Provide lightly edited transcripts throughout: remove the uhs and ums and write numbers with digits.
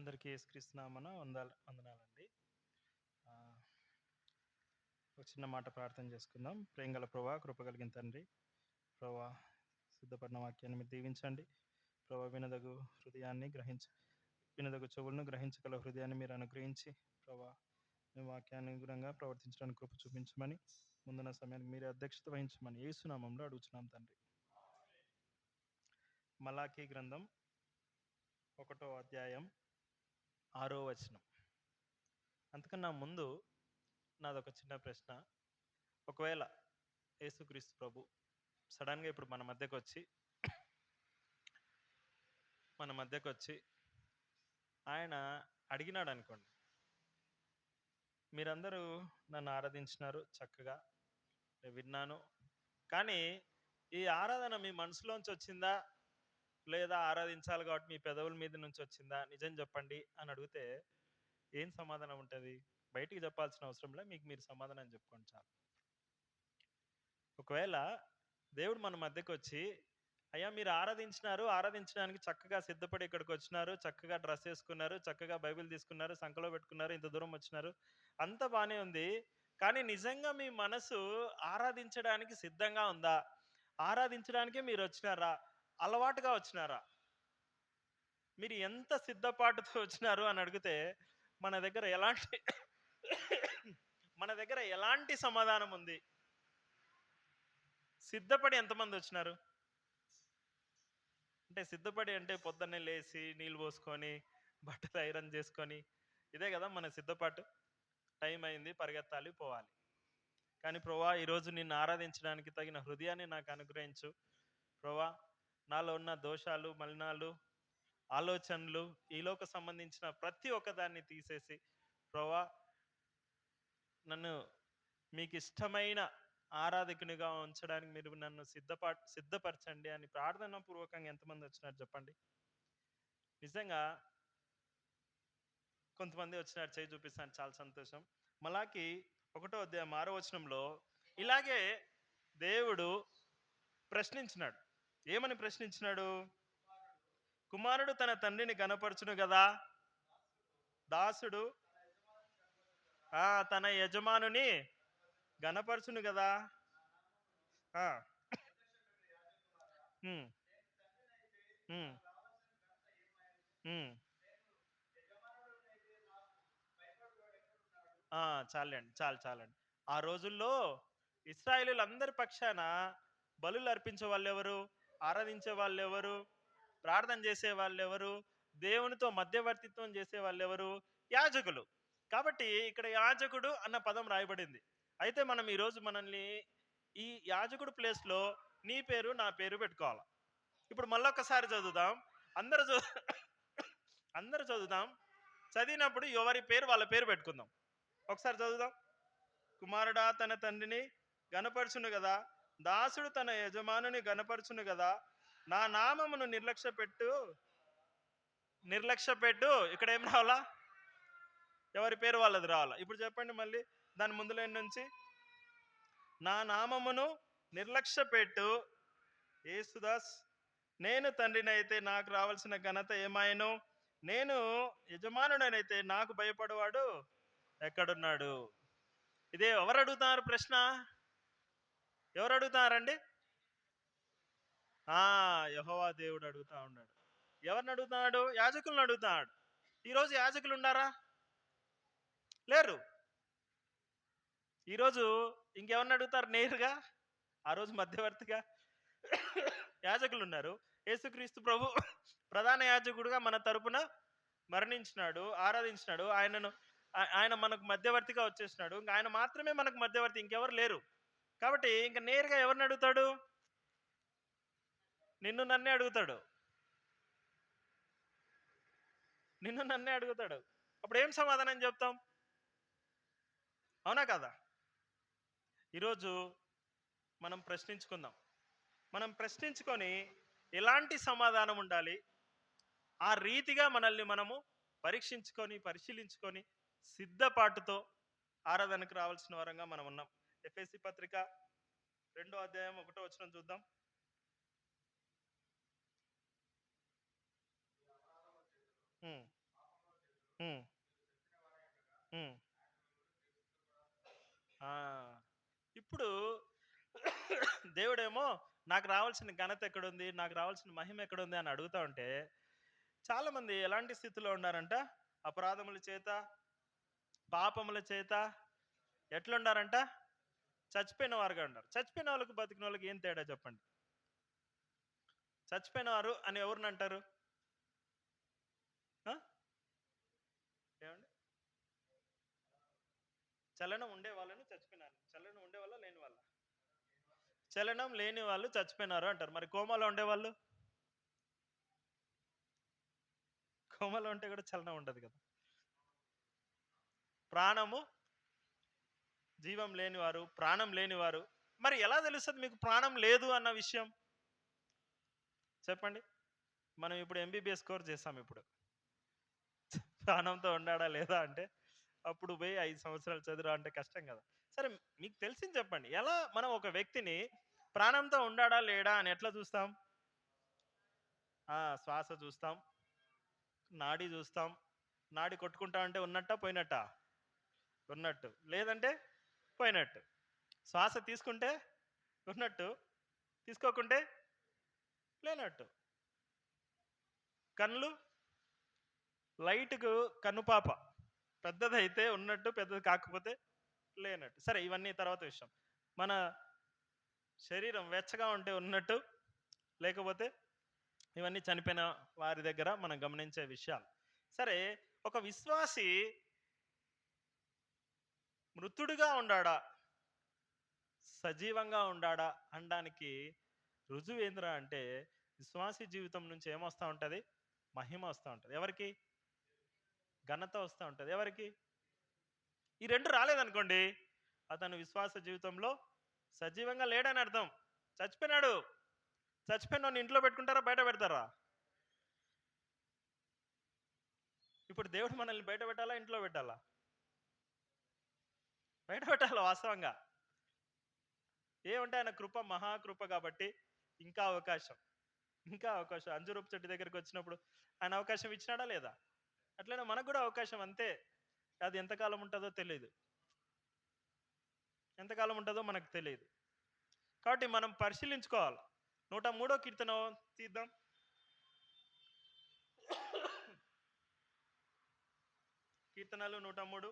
అందరికీ యేసుక్రీస్తు నామమున వందనాలండి. ఆహ్, ఒక చిన్న మాట ప్రార్థన చేసుకుందాం. ప్రేమగల ప్రభువా, కృప కలిగిన తండ్రి, ప్రభువా సిద్ధపడిన వాక్యాన్ని మీరు దీవించండి. ప్రభువా వినదగు చెవులను గ్రహించగల హృదయాన్ని మీరు అనుగ్రహించి, ప్రభువా మీ వాక్యానుగుణంగా ప్రవర్తించడానికి కృప చూపించమని, ముందున్న సమయానికి మీరే అధ్యక్షత వహించమని యేసు నామములో అడుగుచున్నాం తండ్రి. మలాకీ గ్రంథం 1వ అధ్యాయం 6వ వచనం. అంతకన్నా ముందు నాదొక చిన్న ప్రశ్న. ఒకవేళ యేసుక్రీస్తు ప్రభు సడన్గా ఇప్పుడు మన మధ్యకు వచ్చి ఆయన అడిగినాడు అనుకోండి, మీరందరూ నన్ను ఆరాధించినారు చక్కగా, నేను విన్నాను, కానీ ఈ ఆరాధన మీ మనసులోంచి వచ్చిందా లేదా ఆరాధించాలి కాబట్టి మీ పెదవుల మీద నుంచి వచ్చిందా నిజం చెప్పండి అని అడిగితే ఏం సమాధానం ఉంటుంది? బయటికి చెప్పాల్సిన అవసరంలో మీకు మీరు సమాధానం చెప్పుకోండి చాలు. ఒకవేళ దేవుడు మన మధ్యకు వచ్చి, అయ్యా మీరు ఆరాధించడానికి చక్కగా సిద్ధపడి ఇక్కడికి వచ్చినారు, చక్కగా డ్రెస్ వేసుకున్నారు, చక్కగా బైబిల్ తీసుకున్నారు, సంకలో పెట్టుకున్నారు, ఇంత దూరం వచ్చినారు, అంత బాగానే ఉంది, కానీ నిజంగా మీ మనసు ఆరాధించడానికి సిద్ధంగా ఉందా? ఆరాధించడానికే మీరు వచ్చినారా? అలవాటుగా వచ్చినారా? మీరు ఎంత సిద్ధపాటుతో వచ్చినారు అని అడిగితే మన దగ్గర ఎలాంటి మన దగ్గర ఎలాంటి సమాధానం ఉంది? సిద్ధపడి ఎంతమంది వచ్చినారు? అంటే సిద్ధపడి అంటే పొద్దున్నే లేచి నీళ్ళు పోసుకొని బట్టలు ఐరన్ చేసుకొని, ఇదే కదా మన సిద్ధపాటు. టైం అయింది, పరిగెత్తాలి, పోవాలి. కానీ ప్రభువా ఈరోజు నిన్ను ఆరాధించడానికి తగిన హృదయాన్ని నాకు అనుగ్రహించు ప్రభువా. నాలో ఉన్న దోషాలు, మలినాలు, ఆలోచనలు, ఈలోక సంబంధించిన ప్రతి ఒక్కదాన్ని తీసేసి ప్రభువా నన్ను మీకు ఇష్టమైన ఆరాధకునిగా ఉంచడానికి మీరు నన్ను సిద్ధపరచండి అని ప్రార్థన పూర్వకంగా ఎంతమంది వచ్చినారు చెప్పండి. నిజంగా కొంతమంది వచ్చినారు, చేయి చూపిస్తాను, చాలా సంతోషం. మలాకి 1వ అధ్యాయం 6వ వచనంలో ఇలాగే దేవుడు ప్రశ్నించినాడు. ఏమని ప్రశ్నించినాడు? కుమారుడు తన తండ్రిని గనపరచును కదా, దాసుడు తన యజమానుని గనపరచును కదా. చాలండి, చాలండి. ఆ రోజుల్లో ఇశ్రాయేలీయులందరి పక్షాన బలులు అర్పించే వాళ్ళు ఎవరు? ఆరాధించే వాళ్ళు ఎవరు? ప్రార్థన చేసే వాళ్ళు ఎవరు? దేవునితో మధ్యవర్తిత్వం చేసే వాళ్ళు ఎవరు? యాజకులు. కాబట్టి ఇక్కడ యాజకుడు అన్న పదం రాయబడింది. అయితే మనం ఈరోజు మనల్ని ఈ యాజకుడు ప్లేస్లో నీ పేరు నా పేరు పెట్టుకోవాలి. ఇప్పుడు మళ్ళొకసారి చదువుదాం, అందరూ చదువుదాం. చదివినప్పుడు ఎవరి పేరు వాళ్ళ పేరు పెట్టుకుందాం. ఒకసారి చదువుదాం. కుమారుడా తన తండ్రిని గనపరచును కదా, దాసుడు తన యజమానుని గనపరచును కదా, నా నామమును నిర్లక్ష్య పెట్టు. ఇక్కడ ఏం రావాలా? ఎవరి పేరు వాళ్ళది రావాలా? ఇప్పుడు చెప్పండి మళ్ళీ దాని ముందులేని నుంచి. నా నామమును నిర్లక్ష్య పెట్టు యేసుదాస్, నేను తండ్రినైతే నాకు రావాల్సిన ఘనత ఏమాయను? నేను యజమానుడనైతే నాకు భయపడేవాడు ఎక్కడున్నాడు? ఇదే ఎవరు అడుగుతున్నారు ప్రశ్న? ఎవరు అడుగుతున్నారండి? యెహోవా దేవుడు అడుగుతా ఉన్నాడు. ఎవరిని అడుగుతున్నాడు? యాజకులను అడుగుతున్నాడు. ఈరోజు యాజకులు ఉన్నారా? లేరు. ఈరోజు ఇంకెవరిని అడుగుతారు నేరుగా? ఆ రోజు మధ్యవర్తిగా యాజకులు ఉన్నారు. యేసుక్రీస్తు ప్రభు ప్రధాన యాజకుడుగా మన తరపున మరణించినాడు, ఆరాధించినాడు. ఆయన మనకు మధ్యవర్తిగా వచ్చేసినాడు. ఇంకా ఆయన మాత్రమే మనకు మధ్యవర్తి, ఇంకెవరు లేరు. కాబట్టి ఇంకా నేరుగా ఎవరిని అడుగుతాడు? నిన్ను నన్నే అడుగుతాడు. అప్పుడు ఏం సమాధానం చెప్తాం? అవునా కదా? ఈరోజు మనం ప్రశ్నించుకొని ఎలాంటి సమాధానం ఉండాలి, ఆ రీతిగా మనల్ని మనము పరిశీలించుకొని సిద్ధపాటుతో ఆరాధనకు రావాల్సిన వారంగా మనం ఉన్నాం. ఎఫెసీ పత్రిక 2వ అధ్యాయం 1వ వచనం చూద్దాం. ఇప్పుడు దేవుడేమో నాకు రావాల్సిన ఘనత ఎక్కడుంది, నాకు రావాల్సిన మహిమ ఎక్కడుంది అని అడుగుతా ఉంటే, చాలా మంది ఎలాంటి స్థితిలో ఉన్నారంట? అపరాధముల చేత, పాపముల చేత ఎట్లుండారంట? చచ్చిపోయిన వారుగా ఉన్నారు. చచ్చిపోయిన వాళ్ళకి బతికిన వాళ్ళకి ఏం తేడా చెప్పండి? చచ్చిపోయిన వారు అని ఎవరిని అంటారు? ఆ? ఏమండి? చలనం ఉండే వాళ్ళని చచ్చిపోయినారు. చలనం ఉండే వాళ్ళ లేని వాళ్ళ? చలనం లేని వాళ్ళు చచ్చిపోయినారు అంటారు. మరి కోమాలో ఉండేవాళ్ళు? కోమాలో ఉంటే కూడా చలనం ఉండదు కదా. ప్రాణము, జీవం లేనివారు, ప్రాణం లేనివారు. మరి ఎలా తెలుస్తుంది మీకు ప్రాణం లేదు అన్న విషయం? చెప్పండి. మనం ఇప్పుడు ఎంబీబీఎస్ కోర్స్ చేస్తాం. ఇప్పుడు ప్రాణంతో ఉన్నాడా లేదా అంటే, అప్పుడు పోయి 5 సంవత్సరాలు చదువురా అంటే కష్టం కదా. సరే, మీకు తెలిసింది చెప్పండి. ఎలా మనం ఒక వ్యక్తిని ప్రాణంతో ఉన్నాడా లేడా అని ఎట్లా చూస్తాం? శ్వాస చూస్తాం, నాడి చూస్తాం. నాడి కొట్టుకుంటా అంటే ఉన్నట్ట పోయినట్ట? ఉన్నట్టు. లేదంటే పోయినట్టు. శ్వాస తీసుకుంటే ఉన్నట్టు, తీసుకోకుంటే లేనట్టు. కళ్ళు, లైట్కు కనుపాప పెద్దదైతే ఉన్నట్టు, పెద్దది కాకపోతే లేనట్టు. సరే, ఇవన్నీ తర్వాత విషయం. మన శరీరం వెచ్చగా ఉంటే ఉన్నట్టు, లేకపోతే ఇవన్నీ చనిపోయిన వారి దగ్గర మనం గమనించే విషయాలు. సరే, ఒక విశ్వాసి మృతుడుగా ఉండాడా, సజీవంగా ఉండాడా అనడానికి రుజువు ఏందిరా అంటే, విశ్వాసి జీవితం నుంచి ఏమొస్తా ఉంటుంది? మహిమ వస్తూ ఉంటుంది. ఎవరికి? ఘనత వస్తూ ఉంటుంది. ఎవరికి? ఈ రెండు రాలేదనుకోండి, అతను విశ్వాస జీవితంలో సజీవంగా లేడని అర్థం. చచ్చిపోయినాడు. చచ్చిపోయిన ఇంట్లో పెట్టుకుంటారా, బయట పెడతారా? ఇప్పుడు దేవుడు మనల్ని బయట పెట్టాలా, ఇంట్లో పెట్టాలా? బయట పెట్టాలా వాస్తవంగా. ఏమంటే ఆయన కృప మహాకృప కాబట్టి ఇంకా అవకాశం, ఇంకా అవకాశం. అంజురూపు చెట్టు దగ్గరికి వచ్చినప్పుడు ఆయన అవకాశం ఇచ్చినాడా లేదా? అట్లనే మనకు కూడా అవకాశం అంతే. అది ఎంతకాలం ఉంటుందో తెలియదు, ఎంతకాలం ఉంటుందో మనకు తెలియదు. కాబట్టి మనం పరిశీలించుకోవాలి. 103వ కీర్తన తీద్దాం. కీర్తనలు 103,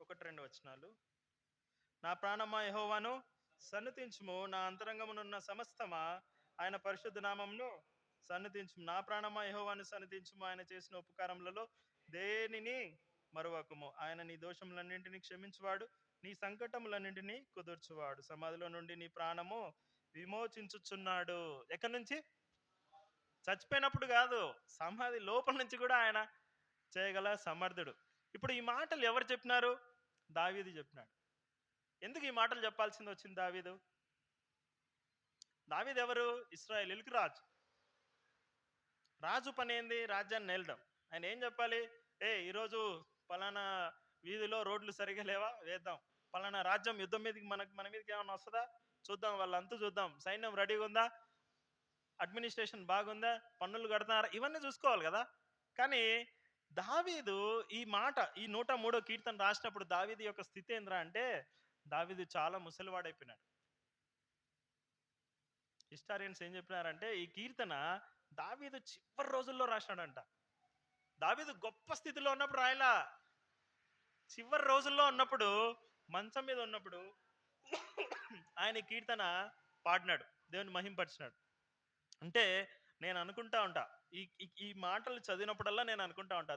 1-2 వచనాలు. నా ప్రాణమా యెహోవాను సన్నుతించుము, నా అంతరంగమునున్న సమస్తమా ఆయన పరిశుద్ధ నామమును సన్నుతించుము. నా ప్రాణమా యెహోవాను సన్నుతించుము, ఆయన చేసిన ఉపకారములలో దేనిని మరువకుము. ఆయన నీ దోషములన్నింటినీ క్షమించువాడు, నీ సంకటములన్నింటినీ కుదుర్చువాడు. సమాధిలో నుండి నీ ప్రాణము విమోచించుచున్నాడు. ఎక్కడి నుంచి? చచ్చిపోయినప్పుడు కాదు, సమాధి లోపల నుంచి కూడా ఆయన చేయగల సమర్థుడు. ఇప్పుడు ఈ మాటలు ఎవరు చెప్పినారు? దావీదు చెప్పినాడు. ఎందుకు ఈ మాటలు చెప్పాల్సింది వచ్చింది దావీదు? దావీదు ఎవరు? ఇశ్రాయేలీయులకు రాజు. రాజు పని ఏంది? రాజ్యాన్ని నేలడం. ఆయన ఏం చెప్పాలి? ఈరోజు పలానా వీధిలో రోడ్లు సరిగా లేవా, వేద్దాం. పలానా రాజ్యం యుద్ధం మీదకి మన మీదకి ఏమైనా వస్తుందా, చూద్దాం. వాళ్ళంతా చూద్దాం. సైన్యం రెడీగా ఉందా, అడ్మినిస్ట్రేషన్ బాగుందా, పన్నులు కడుతున్నారా, ఇవన్నీ చూసుకోవాలి కదా. కానీ దావీదు ఈ మాట, ఈ 103వ కీర్తన రాసినప్పుడు దావీదు యొక్క స్థితి ఏంద్రా అంటే, దావీదు చాలా ముసలివాడైపోయినాడు. హిస్టారియన్స్ ఏం చెప్పినారంటే, ఈ కీర్తన దావీదు చివరి రోజుల్లో రాసినాడంట. దావీదు గొప్ప స్థితిలో ఉన్నప్పుడు రాయలా, చివరి రోజుల్లో ఉన్నప్పుడు, మంచం మీద ఉన్నప్పుడు ఆయన కీర్తన పాడినాడు, దేవుని మహింపరిచినాడు. అంటే నేను అనుకుంటా ఉంటా, ఈ ఈ మాటలు చదివినప్పుడల్లా నేను అనుకుంటా ఉంటా,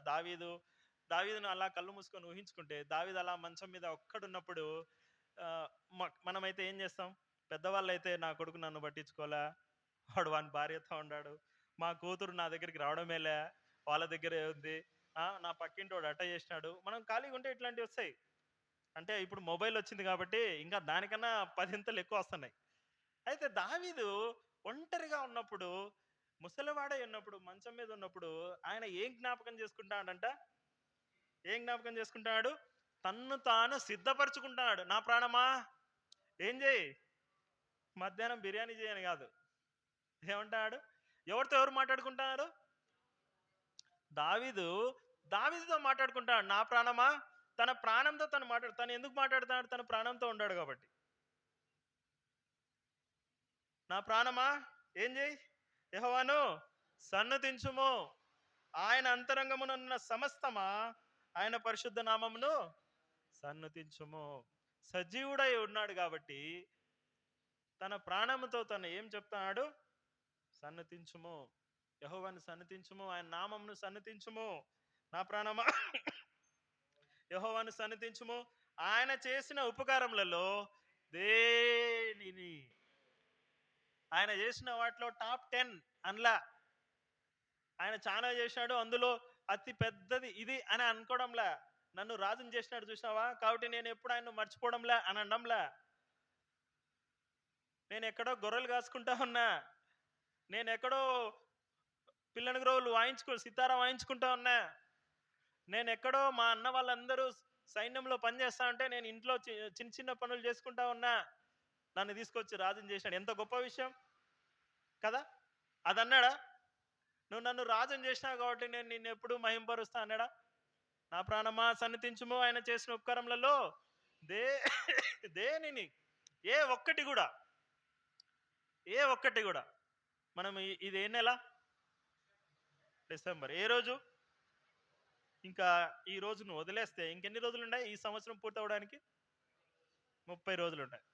దావీదును అలా కళ్ళు మూసుకొని ఊహించుకుంటే, దావీదు అలా మంచం మీద ఒక్కడున్నప్పుడు మనమైతే ఏం చేస్తాం? పెద్దవాళ్ళు అయితే, నా కొడుకు నన్ను పట్టించుకోలే, వాడు వాని భార్యతో ఉన్నాడు, మా కూతురు నా దగ్గరికి రావడమేలే, వాళ్ళ దగ్గరే ఉంది, నా పక్కింటి వాడు అట్ట చేసినాడు. మనం ఖాళీగా ఉంటే ఇట్లాంటివి వస్తాయి. అంటే ఇప్పుడు మొబైల్ వచ్చింది కాబట్టి ఇంకా దానికన్నా 10 ఎక్కువ వస్తున్నాయి. అయితే దావీదు ఒంటరిగా ఉన్నప్పుడు, ముసలివాడై ఉన్నప్పుడు, మంచం మీద ఉన్నప్పుడు ఆయన ఏం జ్ఞాపకం చేసుకుంటాడంట? ఏం జ్ఞాపకం చేసుకుంటాడు? తన్ను తాను సిద్ధపరచుకుంటున్నాడు. నా ప్రాణమా ఏం చేయి, మధ్యాహ్నం బిర్యానీ చేయని కాదు, ఏమంటాడు? ఎవరితో ఎవరు మాట్లాడుకుంటున్నారు? దావీదు దావీదుతో మాట్లాడుకుంటాడు, నా ప్రాణమా. తన ప్రాణంతో తను ఎందుకు మాట్లాడుతున్నాడు? తన ప్రాణంతో ఉన్నాడు కాబట్టి. నా ప్రాణమా ఏం చేయి, యెహోవాను సన్నతించుము. ఆయన అంతరంగమునున్న సమస్తమా ఆయన పరిశుద్ధ నామమును సన్నతించుము. సజీవుడై ఉన్నాడు కాబట్టి తన ప్రాణముతో తను ఏం చెప్తున్నాడు? సన్నతించుము, యెహోవాను సన్నతించుము, ఆయన నామమును సన్నతించుము. నా ప్రాణమా యెహోవాను సన్నతించుము. ఆయన చేసిన ఉపకారములలో దేనిని, ఆయన చేసిన వాటిలో టాప్ 10 అనలా. ఆయన చాలా చేశాడు, అందులో అతి పెద్దది ఇది అని అనుకోవడంలా. నన్ను రాజుని చేసినాడు చూసావా, కాబట్టి నేను ఎప్పుడు ఆయన మర్చిపోవడంలా అని అనడంలా. నేను ఎక్కడో గొర్రెలు కాసుకుంటా ఉన్నా, నేను ఎక్కడో పిల్లని గ్రోవులు సితారా వాయించుకుంటా ఉన్నా, నేను ఎక్కడో మా అన్న వాళ్ళందరూ సైన్యంలో పనిచేస్తా ఉంటే నేను ఇంట్లో చిన్న చిన్న పనులు చేసుకుంటా ఉన్నా, నన్ను తీసుకొచ్చి రాజుని చేశాడు. ఎంత గొప్ప విషయం కదా. అదన్నాడా? నువ్వు నన్ను రాజుని చేసినావు కాబట్టి నేను నిన్ను ఎప్పుడు మహింపరుస్తా అన్నాడా? నా ప్రాణమా సన్నతించుము, ఆయన చేసిన ఉపకారములలో దేనిని, ఏ ఒక్కటి కూడా మనం ఇది ఏ నెల? డిసెంబర్. ఏ రోజు? ఇంకా ఈ రోజును వదిలేస్తే ఇంకెన్ని రోజులు ఉన్నాయి ఈ సంవత్సరం పూర్తవడానికి? 30 రోజులు ఉంటాయి.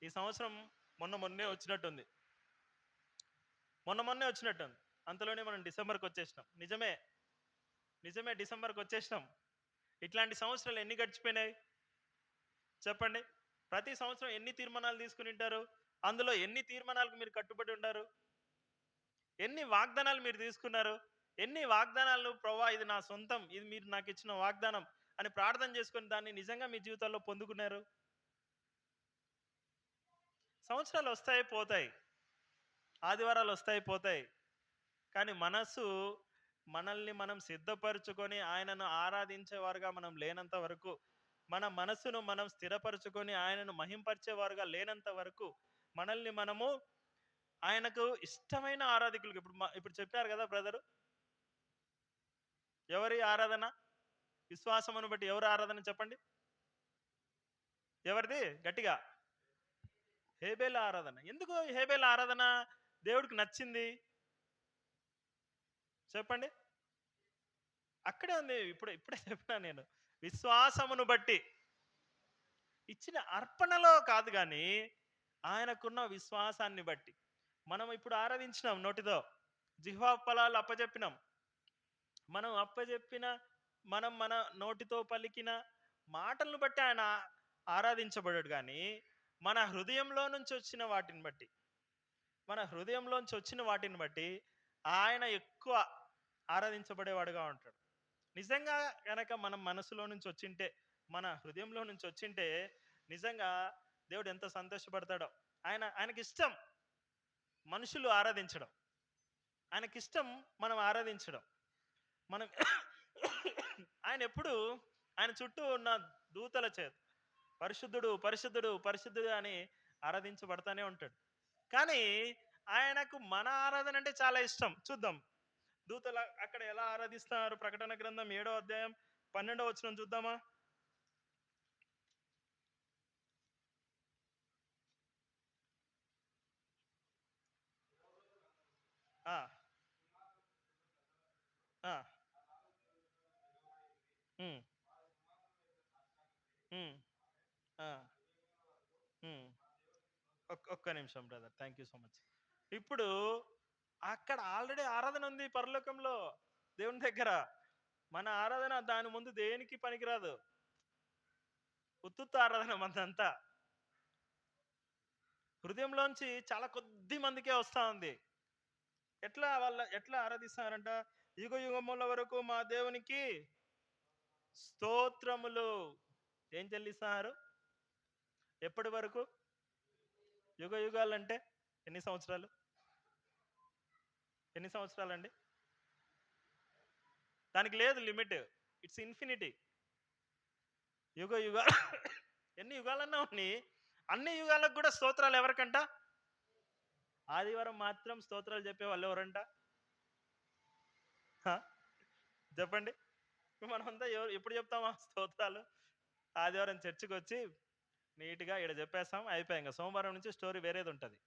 ఈ సంవత్సరం మొన్నే వచ్చినట్టుంది. మొన్నే వచ్చినట్టుంది. అంతలోనే మనం డిసెంబర్కి వచ్చేసినాం. నిజమే, డిసెంబర్కి వచ్చేసినాం. ఇట్లాంటి సంవత్సరాలు ఎన్ని గడిచిపోయినాయి చెప్పండి? ప్రతి సంవత్సరం ఎన్ని తీర్మానాలు తీసుకుని ఉంటారు? అందులో ఎన్ని తీర్మానాలకు మీరు కట్టుబడి ఉంటారు? ఎన్ని వాగ్దానాలు మీరు తీసుకున్నారు? ఎన్ని వాగ్దానాలు ప్రభువా ఇది నా సొంతం, ఇది మీరు నాకు ఇచ్చిన వాగ్దానం అని ప్రార్థన చేసుకొని దాన్ని నిజంగా మీ జీవితాల్లో పొందుకున్నారు? సంవత్సరాలు వస్తాయి పోతాయి, ఆదివారాలు వస్తాయి పోతాయి, కానీ మనల్ని మనం సిద్ధపరచుకొని ఆయనను ఆరాధించేవారుగా మనం లేనంత వరకు, మన మనసును మనం స్థిరపరచుకొని ఆయనను మహింపరిచేవారుగా లేనంత వరకు, మనల్ని మనము ఆయనకు ఇష్టమైన ఆరాధికులకు, ఇప్పుడు చెప్పారు కదా బ్రదరు, ఎవరి ఆరాధన? విశ్వాసమును బట్టి ఎవరు ఆరాధన చెప్పండి? ఎవరిది? గట్టిగా. హేబేల ఆరాధన. ఎందుకు హేబేల ఆరాధన దేవుడికి నచ్చింది చెప్పండి? అక్కడే ఉంది. ఇప్పుడే చెప్పినా నేను. విశ్వాసమును బట్టి ఇచ్చిన అర్పణలో కాదు, కానీ ఆయనకున్న విశ్వాసాన్ని బట్టి. మనం ఇప్పుడు ఆరాధించినాం నోటితో, జిహ్వా ఫలాలు అప్పచెప్పినాం. మనం మన నోటితో పలికిన మాటలను బట్టి ఆయన ఆరాధించబడాడు. కానీ మన హృదయంలో నుంచి వచ్చిన వాటిని బట్టి ఆయన ఎక్కువ ఆరాధించబడేవాడుగా ఉంటాడు. నిజంగా కనుక మనం మనసులో నుంచి వచ్చింటే, మన హృదయంలో నుంచి వచ్చింటే నిజంగా దేవుడు ఎంత సంతోషపడతాడో. ఆయనకి ఇష్టం మనుషులు ఆరాధించడం, ఆయనకిష్టం మనం ఆరాధించడం. మనం ఆయన చుట్టూ ఉన్న దూతల చేత పరిశుద్ధుడు పరిశుద్ధుడు పరిశుద్ధుడు అని ఆరాధించబడతానే ఉంటాడు. కానీ ఆయనకు మన ఆరాధన అంటే చాలా ఇష్టం. చూద్దాం దూతలు అక్కడ ఎలా ఆరాధిస్తున్నారు. ప్రకటన గ్రంథం 7వ అధ్యాయం 12వ వచనం చూద్దామా? ఒక్క నిమిషం brother, thank you so much. ఇప్పుడు అక్కడ ఆల్రెడీ ఆరాధన ఉంది పరలోకంలో దేవుని దగ్గర. మన ఆరాధన దాని ముందు దేనికి పనికిరాదు. ఉత్తుత్త ఆరాధన మనదంతా హృదయంలోంచి చాలా కొద్ది మందికే వస్తా ఉంది. ఎట్లా ఆరాధిస్తారంట? యుగ యుగముల వరకు మా దేవునికి స్తోత్రములు. ఏం చెల్లిస్తున్నారు? ఎప్పటి వరకు? యుగ యుగాలు అంటే ఎన్ని సంవత్సరాలు? అండి? దానికి లేదు లిమిట్, ఇట్స్ ఇన్ఫినిటీ. యుగ యుగాలు ఎన్ని యుగాలన్నా ఉన్నాయి. అన్ని యుగాలకు కూడా స్తోత్రాలు ఎవరికంట? ఆదివారం మాత్రం స్తోత్రాలు చెప్పే వాళ్ళు ఎవరంట? చెప్పండి. మనమంతా ఎప్పుడు చెప్తామా స్తోత్రాలు? ఆదివారం చర్చికి వచ్చి నీట్‌గా ఈడ చెప్పేస్తాం అయిపాయే. ఇంక సోమవారం నుంచి స్టోరీ వేరేదుంటది.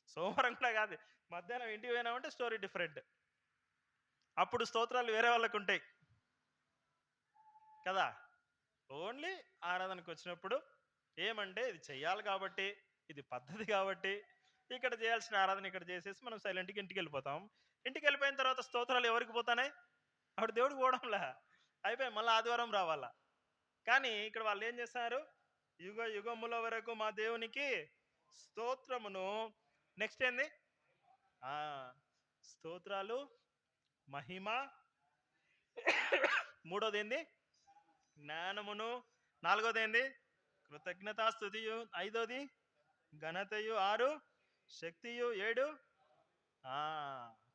సోమవారం కూడా కాదు. మధ్యాహ్నం ఇంటికి పోయినామంటే స్టోరీ డిఫరెంట్. అప్పుడు స్తోత్రాలు వేరే వాళ్ళకుంటాయి. కదా! ఓన్లీ ఆరాధనకొచ్చినప్పుడు ఏమంటే ఇది చెయ్యాలి కాబట్టి, ఇది పద్ధతి కాబట్టి, ఇక్కడ చేయాల్సిన ఆరాధన ఇక్కడ చేసేసి మనం సైలెంట్‌గా ఇంటికెళ్ళిపోతాం. ఇంటికెళ్ళిపోయిన తర్వాత స్తోత్రాలు ఎవరికి పోతాన్నాయి? అప్పుడు దేవుడికి పోవడంలా. అయిపోయి మళ్ళా ఆదివారం రావాలా. కానీ ఇక్కడ వాళ్ళేం చేస్తున్నారు? యుగ యుగముల వరకు మా దేవునికి స్తోత్రమును నెక్స్ట్ ఏంది? ఆ! స్తోత్రాలు, మహిమ, మూడోదేంది? జ్ఞానమును, నాలుగోదేంది? కృతజ్ఞతాస్తుతియు, ఐదోది ఘనతయు, 6 శక్తియు, 7 ఆ!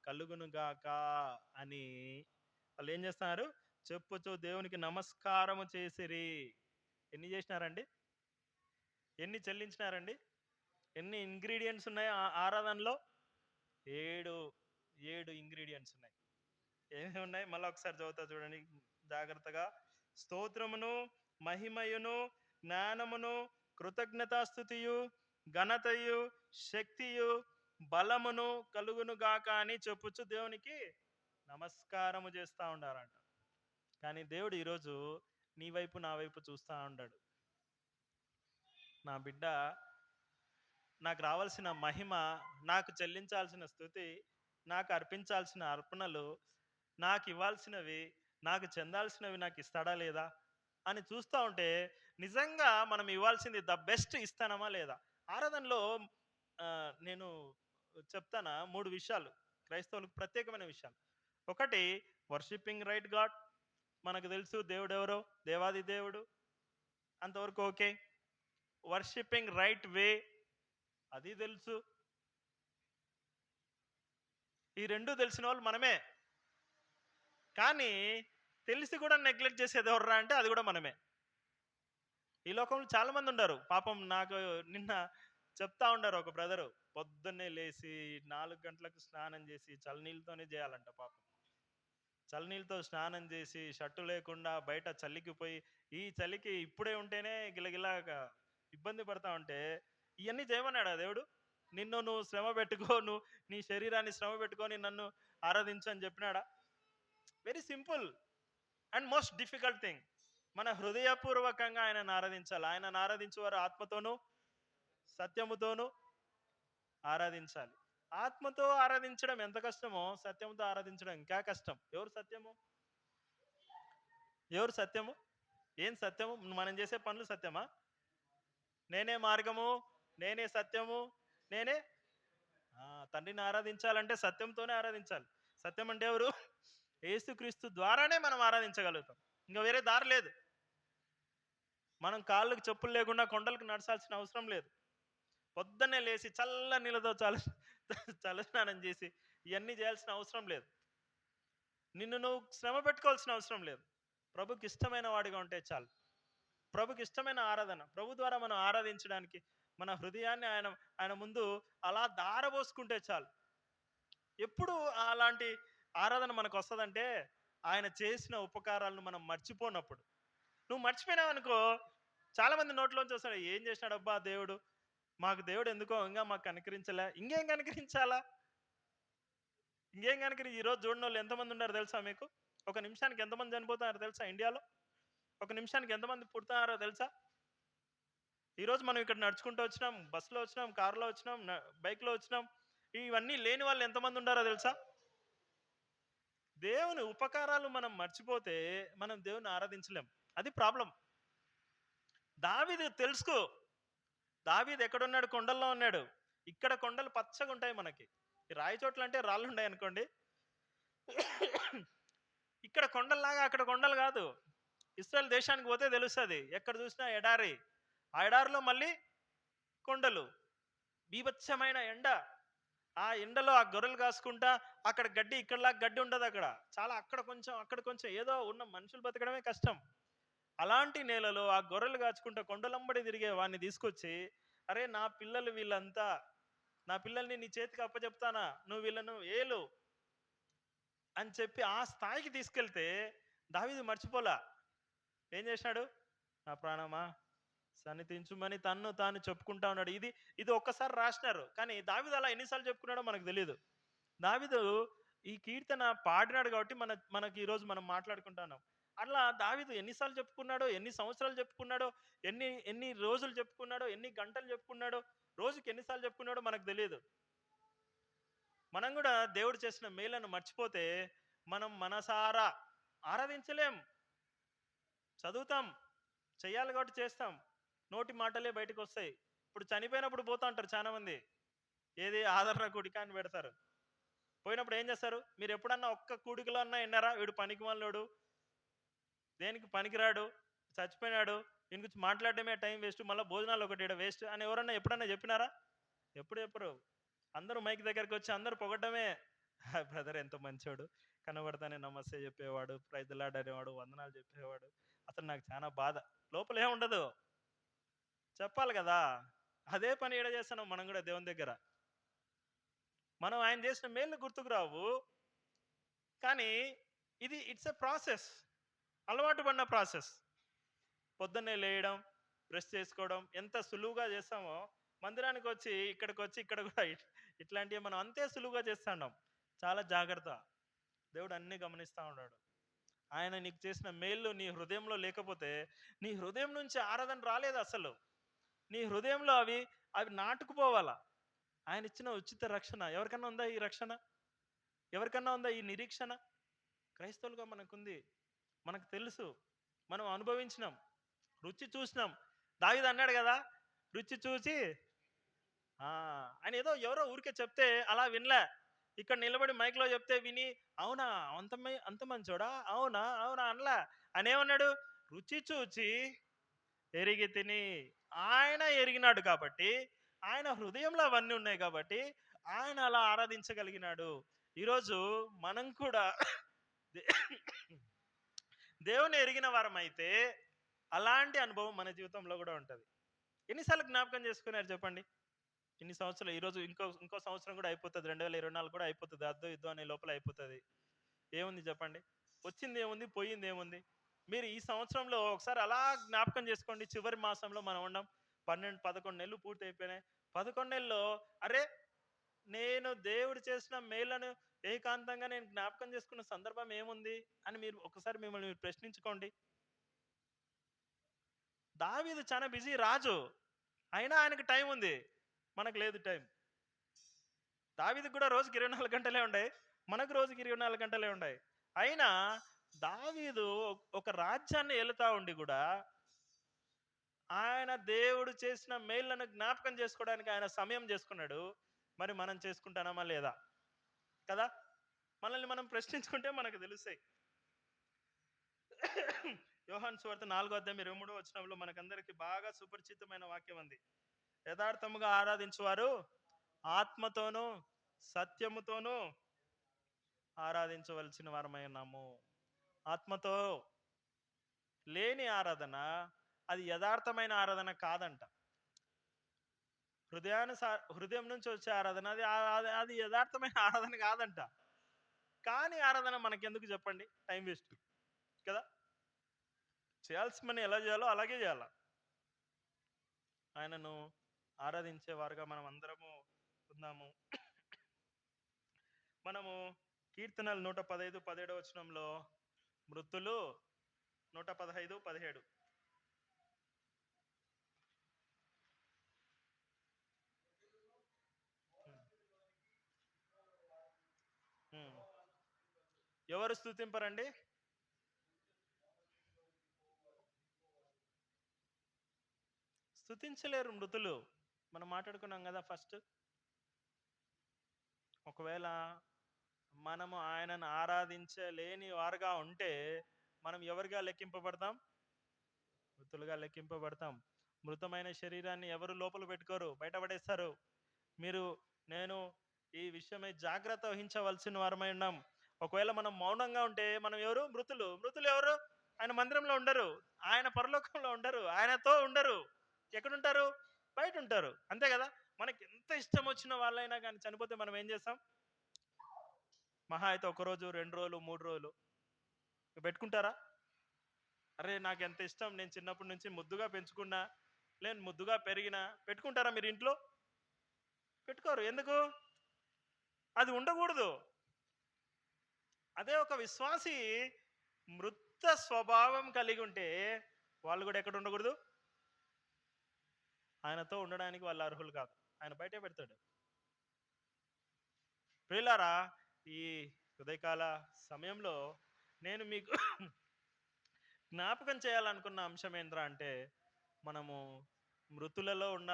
కలుగును గాక అని వాళ్ళేం చేస్తున్నారు? చెప్పుచు దేవునికి నమస్కారము చేసిరి. ఎన్ని చేసినారండి? ఎన్ని చెల్లించినారండి? ఎన్ని ఇంగ్రీడియెంట్స్ ఉన్నాయి ఆరాధనలో? 7, 7 ఇంగ్రీడియెంట్స్ ఉన్నాయి. ఏమేమి ఉన్నాయి? మళ్ళా ఒకసారి చదువుతా చూడండి జాగ్రత్తగా. స్తోత్రమును, మహిమయును, జ్ఞానమును, కృతజ్ఞతాస్తుతియు, ఘనతయు, శక్తియు, బలమును కలుగును గాక అని చెప్పుచు దేవునికి నమస్కారము చేస్తా ఉండాలంట. కానీ దేవుడు ఈరోజు నీ వైపు నా వైపు చూస్తా ఉన్నాడు. నా బిడ్డ, నాకు రావాల్సిన మహిమ, నాకు చెల్లించాల్సిన స్తుతి, నాకు అర్పించాల్సిన అర్పణలు, నాకు ఇవ్వాల్సినవి, నాకు చెందాల్సినవి నాకు ఇస్తాడా లేదా అని చూస్తూ ఉంటే నిజంగా మనం ఇవ్వాల్సింది ద బెస్ట్ ఇస్తానమా లేదా? ఆరాధనలో నేను చెప్తానా 3 విషయాలు క్రైస్తవులకు ప్రత్యేకమైన విషయాలు. ఒకటి, వర్షిప్పింగ్ రైట్ గాడ్. మనకు తెలుసు దేవుడెవరో, దేవాది దేవుడు, అంతవరకు ఓకే. వర్షిప్పింగ్ రైట్ వే, అది తెలుసు. ఈ రెండు తెలిసిన వాళ్ళు మనమే. కానీ తెలిసి కూడా నెగ్లెక్ట్ చేసేది ఎవర్రా అంటే అది కూడా మనమే. ఈ లోకంలో చాలా మంది ఉన్నారు. పాపం నాకు నిన్న చెప్తా ఉండారు ఒక బ్రదరు. పొద్దున్నే లేసి 4 గంటలకు స్నానం చేసి చల్లనీళ్ళతోనే చేయాలంట పాపం. చల్లనీళ్ళతో స్నానం చేసి షర్టు లేకుండా బయట చలికి పోయి, ఈ చలికి ఇప్పుడే ఉంటేనే గిలగిలాగా ఇబ్బంది పడతా ఉంటే ఇవన్నీ చేయమన్నాడా దేవుడు? నిన్ను నువ్వు శ్రమ పెట్టుకో, నువ్వు నీ శరీరాన్ని శ్రమ పెట్టుకొని నన్ను ఆరాధించు అని చెప్పినాడా? Very simple and most difficult thing. మన హృదయపూర్వకంగా ఆయనను ఆరాధించాలి. ఆయనను ఆరాధించేవారు ఆత్మతోనూ సత్యముతోనూ ఆరాధించాలి. ఆత్మతో ఆరాధించడం ఎంత కష్టమో సత్యంతో ఆరాధించడం ఇంకా కష్టం. ఎవరు సత్యము? ఎవరు సత్యము? ఏం సత్యము? మనం చేసే పనులు సత్యమా? నేనే మార్గము, నేనే సత్యము, నేనే తండ్రిని ఆరాధించాలంటే సత్యంతోనే ఆరాధించాలి. సత్యం అంటే ఎవరు? యేసుక్రీస్తు ద్వారానే మనం ఆరాధించగలుగుతాం. ఇంకా వేరే దారి లేదు. మనం కాళ్ళకు చెప్పులు లేకుండా కొండలకు నడచాల్సిన అవసరం లేదు. పొద్దున్నే లేచి చల్ల నీళ్ళతో చల్లస్నానం చేసి ఇవన్నీ చేయాల్సిన అవసరం లేదు. నిన్ను నువ్వు శ్రమ పెట్టుకోవాల్సిన అవసరం లేదు. ప్రభుకి ఇష్టమైన వాడిగా ఉంటే చాలు. ప్రభుకి ఇష్టమైన ఆరాధన, ప్రభు ద్వారా మనం ఆరాధించడానికి మన హృదయాన్ని ఆయన ఆయన ముందు అలా దారబోసుకుంటే చాలు. ఎప్పుడు అలాంటి ఆరాధన మనకు వస్తుందంటే ఆయన చేసిన ఉపకారాలను మనం మర్చిపోనప్పుడు. నువ్వు మర్చిపోయినావు అనుకో, చాలా మంది నోట్లోంచి వస్తాడు, ఏం చేసినాడు అబ్బా దేవుడు, మాకు దేవుడు ఎందుకో ఇంకా మాకు కనికరించలే. ఇంకేం కనికరించాలా? ఇంకేం ఈరోజు చూడని వాళ్ళు ఎంతమంది ఉన్నారు తెలుసా మీకు? ఒక నిమిషానికి ఎంతమంది చనిపోతున్నారో తెలుసా ఇండియాలో? ఒక నిమిషానికి ఎంతమంది పుడుతున్నారో తెలుసా? ఈరోజు మనం ఇక్కడ నడుచుకుంటూ వచ్చినాం, బస్సులో వచ్చినాం, కారులో వచ్చినాం, బైక్లో వచ్చినాం. ఇవన్నీ లేని వాళ్ళు ఎంతమంది ఉన్నారో తెలుసా? దేవుని ఉపకారాలు మనం మర్చిపోతే మనం దేవుని ఆరాధించలేం. అది ప్రాబ్లం. దావీదు తెలుసుకో, దావీదు ఎక్కడున్నాడు? కొండల్లో ఉన్నాడు. ఇక్కడ కొండలు పచ్చగా ఉంటాయి మనకి. రాయి చోట్ల అంటే రాళ్ళు ఉన్నాయి అనుకోండి. ఇక్కడ కొండల్లాగా అక్కడ కొండలు కాదు. ఇశ్రాయేల్ దేశానికి పోతే తెలుస్తుంది, ఎక్కడ చూసినా ఎడారి, ఆ ఎడారిలో మళ్ళీ కొండలు, బీభత్సమైన ఎండ. ఆ ఎండలో ఆ గొర్రెలు కాసుకుంటా అక్కడ గడ్డి, ఇక్కడలాగా గడ్డి ఉండదు. అక్కడ చాలా, అక్కడ కొంచెం ఏదో ఉన్న మనుషులు బతకడమే కష్టం. అలాంటి నేలలో ఆ గొర్రెలు కాచుకుంటా కొండలంబడి తిరిగే వాడిని తీసుకొచ్చి, అరే నా పిల్లలు వీళ్ళంతా, నా పిల్లల్ని నీ చేతికి అప్పచెప్తానా, నువ్వు వీళ్ళను ఏలు, అని చెప్పి ఆ స్థాయికి తీసుకెళ్తే దావీదు మర్చిపోలా. ఏం చేసినాడు? నా ప్రాణమా సన్నిధించుమని తన్ను తాను చెప్పుకుంటా ఉన్నాడు. ఇది ఇది ఒక్కసారి రాసినారు. కానీ దావీదు అలా ఎన్నిసార్లు చెప్పుకున్నాడో మనకు తెలీదు. దావీదు ఈ కీర్తన పాడినాడు కాబట్టి మనకి ఈరోజు మనం మాట్లాడుకుంటున్నాం. అట్లా దావీదు ఎన్నిసార్లు చెప్పుకున్నాడో, ఎన్ని సంవత్సరాలు చెప్పుకున్నాడో, ఎన్ని ఎన్ని రోజులు చెప్పుకున్నాడో, ఎన్ని గంటలు చెప్పుకున్నాడో, రోజుకి ఎన్నిసార్లు చెప్పుకున్నాడో మనకు తెలీదు. మనం కూడా దేవుడు చేసిన మేలను మర్చిపోతే మనం మనసారా ఆరాధించలేం. చదువుతాం, చెయ్యాలి కాబట్టి చేస్తాం, నోటి మాటలే బయటకు వస్తాయి. ఇప్పుడు చనిపోయినప్పుడు పోతా అంటారు చాలా మంది. ఏది ఆదరణ కూడిక అని పెడతారు. పోయినప్పుడు ఏం చేస్తారు? మీరు ఎప్పుడన్నా ఒక్క కూడికలో అన్నా విన్నారా? వీడు పనికిమాలినోడు, దేనికి పనికిరాడు, చచ్చిపోయినాడు, దీని గురించి మాట్లాడడమే టైం వేస్ట్, మళ్ళీ భోజనాలు ఒకటి వేస్ట్ అని ఎవరన్నా ఎప్పుడన్నా చెప్పినారా? ఎప్పుడు చెప్పరు. అందరూ మైక్ దగ్గరికి వచ్చి అందరూ పొగడమే. బ్రదర్ ఎంత మంచోడు, కనబడతానే నమస్తే చెప్పేవాడు, ప్రైజ్లాడ్ అనేవాడు, వందనాలు చెప్పేవాడు. అసలు నాకు చాలా బాధ. లోపల ఏముండదు, చెప్పాలి కదా. అదే పని ఏడ చేస్తున్నాం మనం కూడా దేవుని దగ్గర. మనం ఆయన చేసిన మేలు గుర్తుకు రావు. కానీ ఇట్స్ ఎ ప్రాసెస్, అలవాటు పడిన ప్రాసెస్. పొద్దున్నే లేయడం, బ్రష్ చేసుకోవడం ఎంత సులువుగా చేస్తామో, మందిరానికి వచ్చి ఇక్కడికి వచ్చి ఇక్కడ కూడా ఇట్లాంటివి మనం అంతే సులువుగా చేస్తున్నాం. చాలా జాగ్రత్త. దేవుడు అన్ని గమనిస్తూ ఉన్నాడు. ఆయన నీకు చేసిన మేలు నీ హృదయంలో లేకపోతే, నీ హృదయం నుంచి ఆరాధన రాలేదు అసలు. నీ హృదయంలో అవి అవి నాటుకుపోవాలా. ఆయన ఇచ్చిన ఉచిత రక్షణ ఎవరికన్నా ఉందా? ఈ రక్షణ ఎవరికన్నా ఉందా? ఈ నిరీక్షణ క్రైస్తవులుగా మనకుంది. మనకు తెలుసు, మనం అనుభవించినాం, రుచి చూసినాం. దావీదు అన్నాడు కదా, రుచి చూసి ఆయన ఏదో ఎవరో ఊరికే చెప్తే అలా వినలే. ఇక్కడ నిలబడి మైక్లో చెప్తే విని అవునా అంత మంచోడా, అవునా అవునా అనలా. ఆయన ఏమన్నాడు? రుచి చూచి ఎరిగి తిని. ఆయన ఎరిగినాడు కాబట్టి, ఆయన హృదయంలో అవన్నీ ఉన్నాయి కాబట్టి ఆయన అలా ఆరాధించగలిగినాడు. ఈరోజు మనం కూడా దేవుని ఎరిగిన వారం అయితే అలాంటి అనుభవం మన జీవితంలో కూడా ఉంటుంది. ఎన్నిసార్లు జ్ఞాపకం చేసుకున్నారు చెప్పండి? ఇన్ని సంవత్సరాలు, ఈరోజు ఇంకో సంవత్సరం కూడా అయిపోతుంది, 2024 కూడా అయిపోతుంది. అద్దో ఇద్దో అనే లోపల అయిపోతుంది. ఏముంది చెప్పండి? వచ్చింది ఏముంది, పోయింది ఏముంది? మీరు ఈ సంవత్సరంలో ఒకసారి అలా జ్ఞాపకం చేసుకోండి. చివరి మాసంలో మనం ఉన్నాం, 11 నెలలు పూర్తి అయిపోయినాయి. 11 నెలల్లో అరే నేను దేవుడు చేసిన మేలను ఏకాంతంగా నేను జ్ఞాపకం చేసుకున్న సందర్భం ఏముంది అని మీరు ఒకసారి మిమ్మల్ని మీరు ప్రశ్నించుకోండి. దావీదు చాలా బిజీ రాజు, అయినా ఆయనకు టైం ఉంది, మనకు లేదు టైం. దావీదుకు కూడా రోజుకి 24 గంటలే ఉన్నాయి, మనకు రోజుకి 24 గంటలే ఉన్నాయి. అయినా దావీదు ఒక రాజ్యాన్ని ఏలుతా ఉండి కూడా ఆయన దేవుడు చేసిన మేళ్లను జ్ఞాపకం చేసుకోవడానికి ఆయన సమయం చేసుకున్నాడు. మరి మనం చేసుకుంటామా లేదా కదా? మనల్ని మనం ప్రశ్నించుకుంటే మనకు తెలుస్తాయి. యోహాను సువార్త 4:23 మనకందరికి బాగా సుపరిచితమైన వాక్యం ఉంది. యథార్థముగా ఆరాధించువారు ఆత్మతోనూ సత్యముతోనూ ఆరాధించవలసిన వారమై ఉన్నాము. ఆత్మతో లేని ఆరాధన అది యథార్థమైన ఆరాధన కాదంట. హృదయం నుంచి వచ్చే ఆరాధన అది యథార్థమైన ఆరాధన కాదంట. కానీ ఆరాధన మనకెందుకు చెప్పండి? టైం వేస్ట్ కదా. చేయాల్సిన పని ఎలా చేయాలో అలాగే చేయాల. ఆయనను ఆరాధించేవారుగా మనం అందరము ఉన్నాము. మనము కీర్తనలు 115-17 మృతులు 115-17 ఎవరు స్తుతింపరండి? స్తుతించలేరు మృతులు. మనం మాట్లాడుకున్నాం కదా ఫస్ట్. ఒకవేళ మనము ఆయనను ఆరాధించలేని వారుగా ఉంటే మనం ఎవరిగా లెక్కింపబడతాం? మృతులుగా లెక్కింపబడతాం. మృతమైన శరీరాన్ని ఎవరు లోపల పెట్టుకోరు, బయటపడేస్తారు. నేను ఈ విషయమై జాగ్రత్త వహించవలసిన వారమై ఉన్నాం. ఒకవేళ మనం మౌనంగా ఉంటే మనం ఎవరు? మృతులు. మృతులు ఎవరు? ఆయన మందిరంలో ఉండరు, ఆయన పరలోకంలో ఉండరు, ఆయనతో ఉండరు. ఎక్కడుంటారు? బయట ఉంటారు. అంతే కదా. మనకి ఎంత ఇష్టం వచ్చిన వాళ్ళైనా కానీ చనిపోతే మనం ఏం చేస్తాం? మహా అయితే ఒక రోజు, 2 రోజులు, 3 రోజులు. పెట్టుకుంటారా? అరే! నాకెంత ఇష్టం. నేను చిన్నప్పటి నుంచి ముద్దుగా పెంచుకున్నా, నేను ముద్దుగా పెరిగినా పెట్టుకుంటారా మీరు ఇంట్లో? పెట్టుకోరు. ఎందుకు? అది ఉండకూడదు. అదే ఒక విశ్వాసి మృత స్వభావం కలిగి ఉంటే, వాళ్ళు గూడా ఎక్కడ ఉండకూడదు? ఆయనతో ఉండడానికి వాళ్ళు అర్హులు కాదు. ఆయన బయటే పెడతాడు. ప్రియులారా, ఈ ఉదయకాల సమయంలో నేను మీకు జ్ఞాపకం చేయాలనుకున్న అంశం ఏంట్రా అంటే, మనము మృతులలో ఉన్న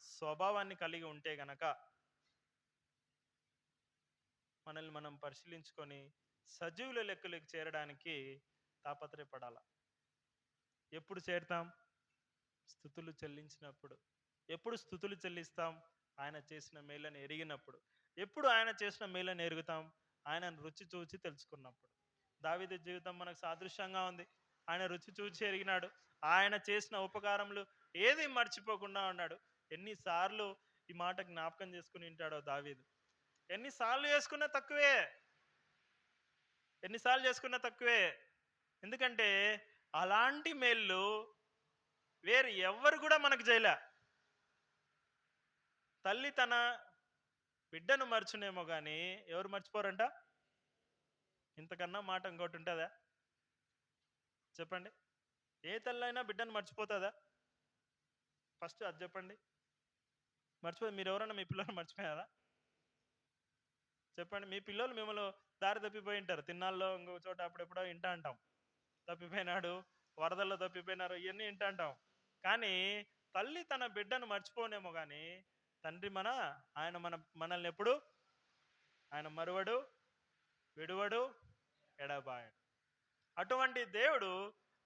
స్వభావాన్ని కలిగి ఉంటే గనక, మనల్ని మనం పరిశీలించుకొని సజీవుల లెక్కలోకి చేరడానికి తాపత్రయపడాల. ఎప్పుడు చేరుతాం? స్తుతులు చెల్లించినప్పుడు. ఎప్పుడు స్తుతులు చెల్లిస్తాం? ఆయన చేసిన మేలని ఎరిగినప్పుడు. ఎప్పుడు ఆయన చేసిన మేలని ఎరుగుతాం? ఆయనను రుచి చూచి తెలుసుకున్నప్పుడు. దావీదు జీవితం మనకు సాదృశ్యంగా ఉంది. ఆయన రుచి చూచి ఎరిగినాడు. ఆయన చేసిన ఉపకారములు ఏది మర్చిపోకుండా ఉన్నాడు. ఎన్నిసార్లు ఈ మాట జ్ఞాపకం చేసుకుని ఉంటాడో దావీదు. ఎన్నిసార్లు చేసుకున్నా తక్కువే. ఎన్నిసార్లు చేసుకున్నా తక్కువే. ఎందుకంటే అలాంటి మేళ్ళు వేరు ఎవ్వరు కూడా మనకు చేయలే. తల్లి తన బిడ్డను మర్చునేమో గాని ఎవరు మర్చిపోరంట? ఇంతకన్నా మాట ఇంకోటి ఉంటుందా? చెప్పండి. ఏ తల్లైనా బిడ్డను మర్చిపోతుందా? ఫస్ట్ అది చెప్పండి. మీరు ఎవరైనా మీ పిల్లలు మర్చిపోయారా? చెప్పండి. మీ పిల్లలు మిమ్మల్ని దారి తప్పిపోయి ఉంటారు. తిన్నాల్లో ఇంకో చోట అప్పుడెప్పుడో వింటా అంటాం. తప్పిపోయినాడు, వరదల్లో తప్పిపోయినారు, ఇవన్నీ వింటా అంటాం. కానీ తల్లి తన బిడ్డను మర్చిపోనేమో కానీ తండ్రి మనల్ని ఎప్పుడు ఆయన మరువడు, విడువడు, ఎడబాయడు. అటువంటి దేవుడు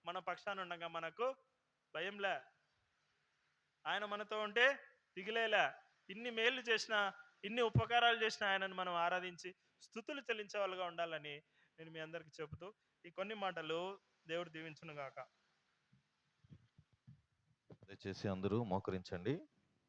మన పక్షాన ఉండగా మనకు భయంలే. ఆయన మనతో ఉంటే దిగులేలా. ఇన్ని మేలు చేసిన, ఇన్ని ఉపకారాలు చేసిన ఆయనను మనం ఆరాధించి స్తుతులు చెల్లించే వాళ్ళుగా ఉండాలని నేను మీ అందరికి చెబుతూ ఈ కొన్ని మాటలు దేవుడు దీవించును గాక. దయచేసి అందరూ మోకరించండి.